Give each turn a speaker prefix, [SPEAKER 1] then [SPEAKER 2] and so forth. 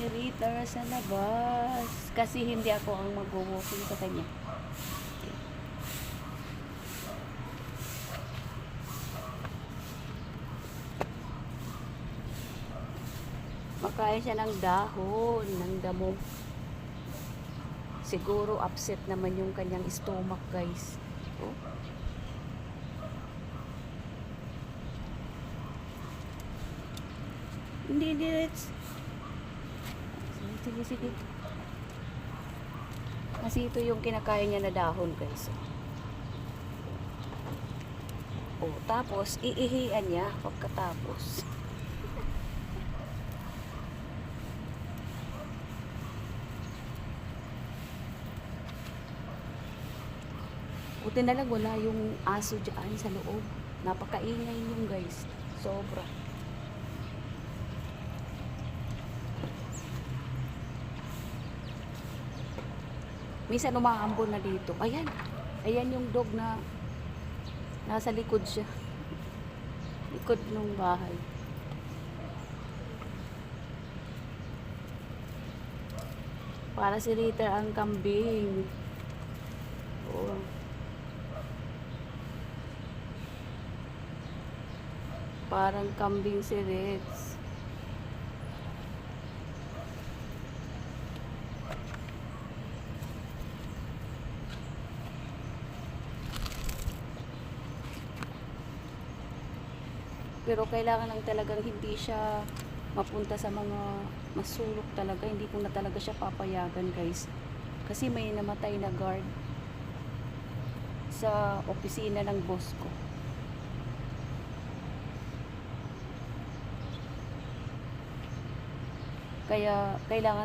[SPEAKER 1] ni Rita sa labas. Kasi hindi ako ang mag-walking sa kanya. Makain siya ng dahon, ng damo. Siguro upset naman yung kanyang stomach, guys. Oh. Hindi, sige. Kasi ito yung kinakain niya na dahon, guys. Oh, tapos iihian niya pagkatapos. Buti na lang wala yung aso dyan sa loob. Napakaingay yung, guys. Sobra. Minsan umaambon na dito. Ayan. Ayan yung dog na nasa likod siya. Likod ng bahay. Para si Rita ang kambing. Oh. Parang kambing si Ritz. Pero kailangan lang talagang hindi siya mapunta sa mga masulok talaga. Hindi ko na talaga siya papayagan, guys. Kasi may namatay na guard sa opisina ng boss ko. Kaya kailangan